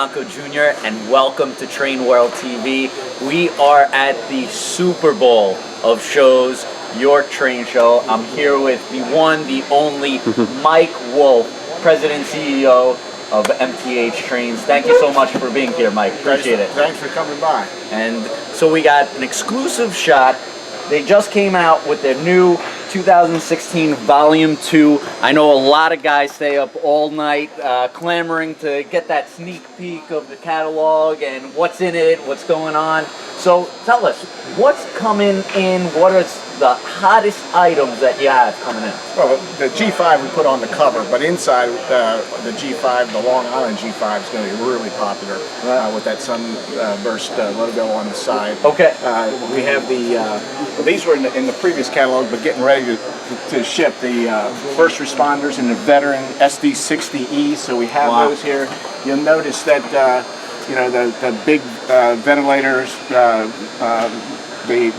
Bianco Jr. and welcome to Train World TV. We are at the Super Bowl of shows, your train show. I'm here with the one, the only Mike Wolf, President and CEO of MTH Trains. Thank you so much for being here, Mike. Appreciate it. Thanks for coming by. And so we got an exclusive shot. They just came out with their new 2016 Volume 2. I know a lot of guys stay up all night clamoring to get that sneak peek of the catalog and what's in it, what's going on. So tell us, what's coming in? What are the hottest items that you have coming in? Well, the G5 we put on the cover, but inside the G5, the Long Island G5 is going to be really popular with that Sunburst logo on the side. Okay. We have these were in the previous catalog, but getting ready to ship the first responders and the veteran SD60E. So we have those here. You'll notice that the big ventilators. The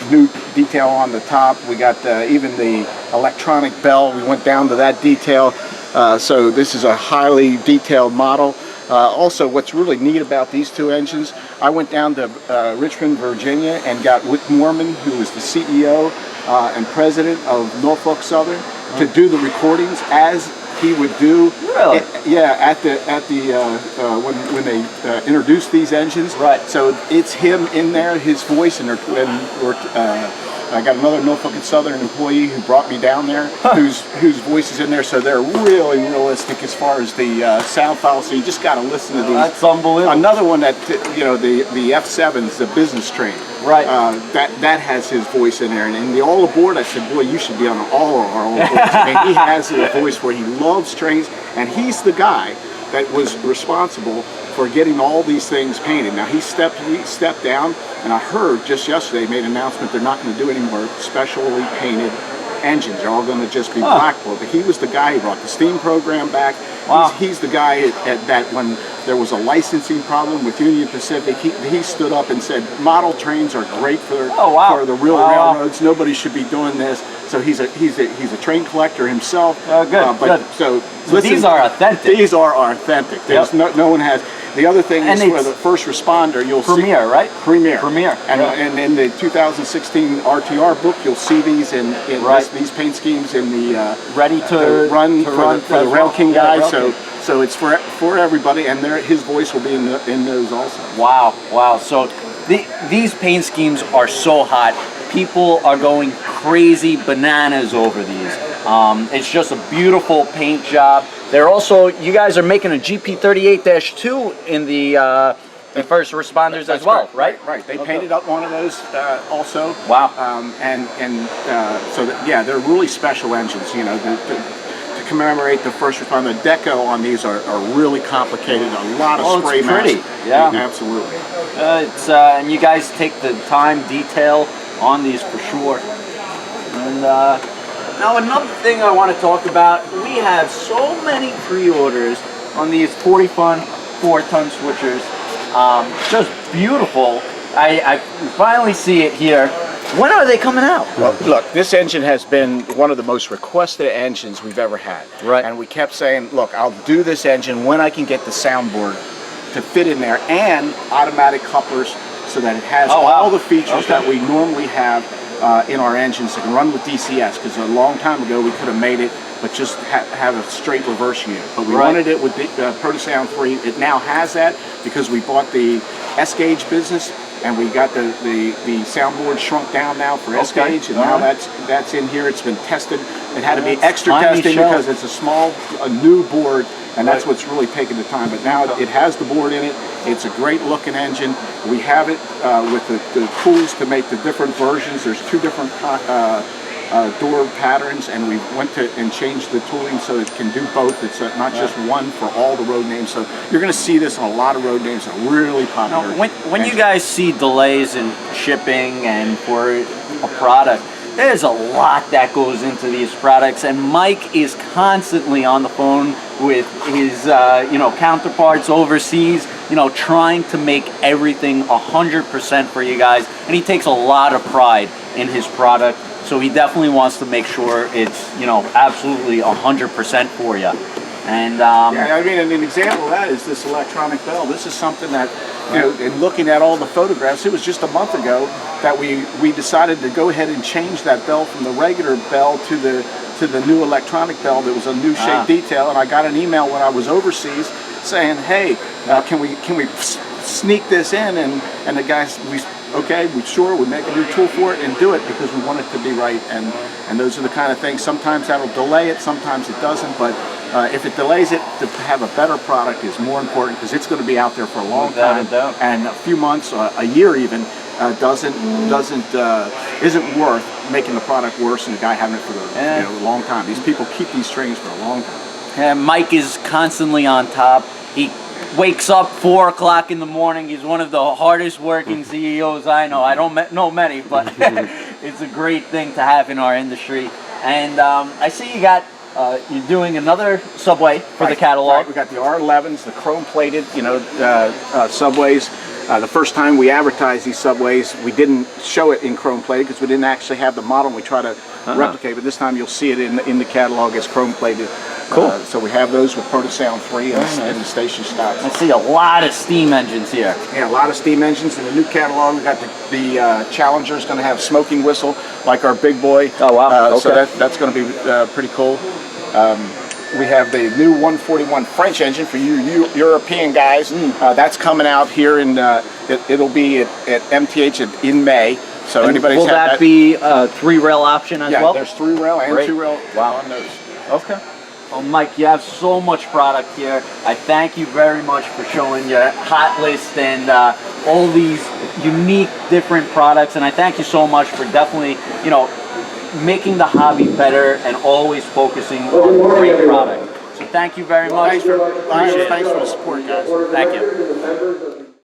new detail on the top. We got even the electronic bell. We went down to that detail. So this is a highly detailed model. Also, what's really neat about these two engines, I went down to Richmond, Virginia, and got Wick Moorman, who is the CEO and president of Norfolk Southern, to do the recordings as he would do. Really? At the when they introduced these engines. Right. So it's him in there, his voice, and I got another Norfolk and Southern employee who brought me down there, whose voice is in there. So they're really realistic as far as the sound file. So you just got to listen to these. That's unbelievable. Another one that the F7s, the business train. Right. That has his voice in there, and in the All Aboard, I said, boy, you should be on all of our All Aboards. And he has a voice where he loves trains, and he's the guy that was responsible for getting all these things painted. Now he stepped down, and I heard just yesterday made an announcement they're not going to do any more specially painted engines. They're all going to just be black. But he was the guy who brought the steam program back. Wow. He's the guy that when there was a licensing problem with Union Pacific, he stood up and said, model trains are great for the real railroads. Nobody should be doing this. So he's a train collector himself. Good. So listen, these are authentic. These are authentic. There's no one has. The other thing is for the first responder, you'll see right? Premier. And in the 2016 RTR book, you'll see these in these paint schemes in the ready to run for the Rail King guys. So it's for everybody, and his voice will be in those also. Wow. So these paint schemes are so hot. People are going crazy bananas over these. It's just a beautiful paint job. They're also, you guys are making a GP38-2 in the first responders as well, right? Right. They painted up one of those also. Wow. They're really special engines. To commemorate the first responder. The deco on these are really complicated. A lot of spray it's pretty. masks. Yeah. Absolutely. And you guys take the time, detail on these for sure. And now another thing I want to talk about, we have so many pre-orders on these 40-ton, 4-ton switchers. Just beautiful. I finally see it here. When are they coming out? Well, look, this engine has been one of the most requested engines we've ever had. Right. And we kept saying, look, I'll do this engine when I can get the soundboard to fit in there and automatic couplers so that it has all the features that we normally have in our engines that can run with DCS, because a long time ago we could have made it but just have a straight reverse unit. But we wanted it with Protosound 3. It now has that because we bought the S-Gauge business, and we got the soundboard shrunk down now for S-Gauge, and now that's in here. It's been tested. It had to be extra testing because it's a new board, and that's what's really taking the time. But now it has the board in it. It's a great looking engine. We have it with the tools to make the different versions. There's two different door patterns, and we went and changed the tooling so it can do both. It's not just one for all the road names. So you're going to see this on a lot of road names that are really popular. Now, when you guys see delays in shipping and for a product, there's a lot that goes into these products, and Mike is constantly on the phone with his counterparts overseas, trying to make everything 100% for you guys, and he takes a lot of pride in his product. So he definitely wants to make sure it's, absolutely 100% for you. And Yeah, I mean, and an example of that is this electronic bell. This is something that, you know, in looking at all the photographs, it was just a month ago that we decided to go ahead and change that bell from the regular bell to the new electronic bell. That was a new shape detail, and I got an email when I was overseas saying, "Hey, can we sneak this in?" And the guys, we make a new tool for it and do it because we want it to be right. And those are the kind of things. Sometimes that'll delay it, sometimes it doesn't, but if it delays it, to have a better product is more important because it's going to be out there for a long time, and a few months, a year even, isn't worth making the product worse and the guy having it for a long time. These people keep these strings for a long time. And Mike is constantly on top. He wakes up 4 o'clock in the morning. He's one of the hardest working CEOs I know. I don't know many, but it's a great thing to have in our industry. And I see you got you're doing another Subway for the catalog. Right. We got the R11s, the chrome plated, Subways. The first time we advertised these Subways, we didn't show it in chrome plated because we didn't actually have the model. And we try to replicate, but this time you'll see it in the catalog as chrome plated. Cool. So we have those with ProtoSound 3 and the station stocks. I see a lot of steam engines here. Yeah, a lot of steam engines in the new catalog. We got the Challenger's going to have smoking whistle like our big boy. Oh wow! Okay. So that's going to be pretty cool. We have the new 141 French engine for you European guys. That's coming out here in. It'll be at MTH in May. So anybody's will that be a 3-rail option as well? Yeah, there's 3-rail and 2-rail on those. Okay. Well, Mike, you have so much product here. I thank you very much for showing your hot list and all these unique, different products. And I thank you so much for definitely, making the hobby better and always focusing on great product. So thank you very much. Thanks for the support, guys. Thank you.